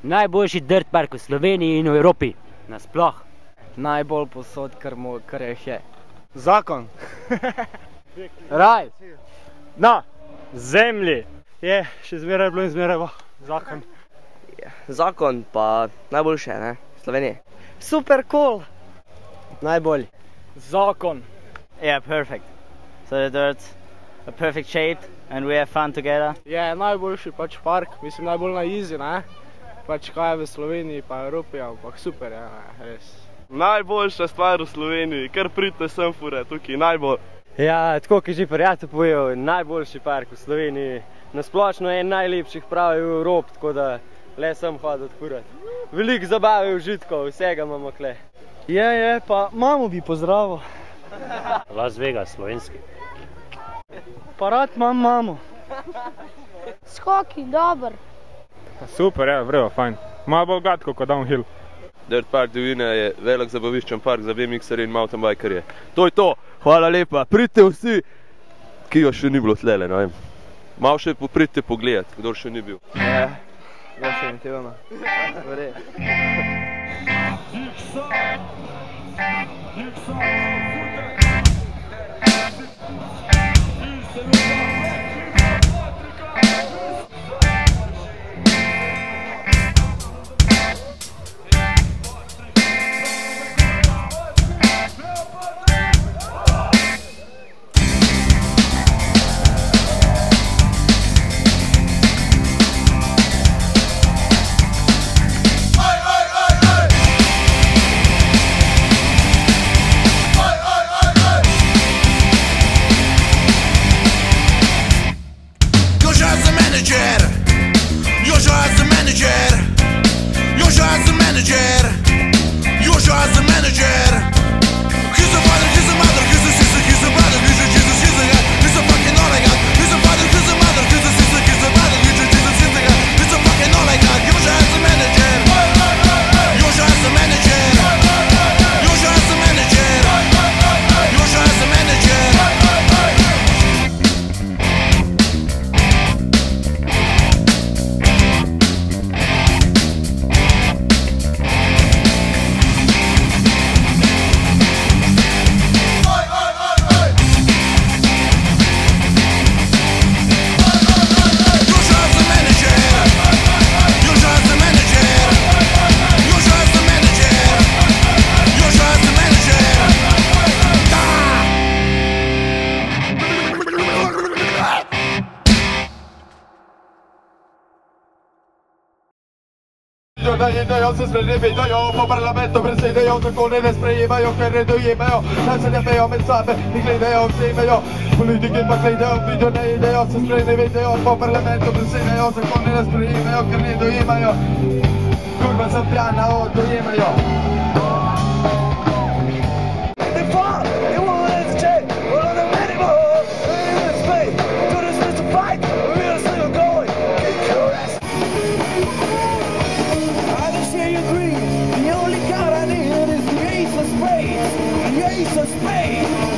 Najboljši dirt park v Sloveniji in v Evropi. Nasploh. Najbolj posod, kar je. Zakon. Raj. Na zemlji. Je, še zmeraj bilo in zmeraj bo. Zakon. Zakon pa najboljše, ne? Slovenije. Super cool. Najbolj. Zakon. Yeah, perfect. So the dirt's a perfect shape and we have fun together. Je najboljši pač park, mislim najbolj na easy, ne? Pač kaj je v Sloveniji pa Evropi, ampak super je, res. Najboljša stvar v Sloveniji, kar pridite sem fure, tukaj najbolj. Ja, tako kot že prijatelj povedal, najboljši park v Sloveniji. Nasplošno je en najlepših pravi v Evropi, tako da le sem hoditi furat. Veliko zabave, užitkov, vsega imamo kle. Je, pa mamo bi pozdravil. Las Vegas, slovenski. Pa rad imam mamo. Skoki, dober. Super, ja, vredo, fajn. Malo bolj gladko kot downhill. Dirt Park Divina je velik zabaviščen park za BMX-erje in mountainbikerje. To je to, hvala lepa, pridite vsi, ki jo še ni bilo tlele, ne vem. Malo še pridite pogledat, kdor še ni bil. Ja, definitivno. Io se sprendeva io, po Parlamento presede io, con le sprema io, che redo io, non se ne avevo mensaje, ni glede io, se io, politike pa glede io, video ne ide io, se sprendeva io, po Parlamento presede io, con le sprema io, che redo io, kurva sam pjana, to io. The only God I need is the Ace of Spades. The Ace of Spades.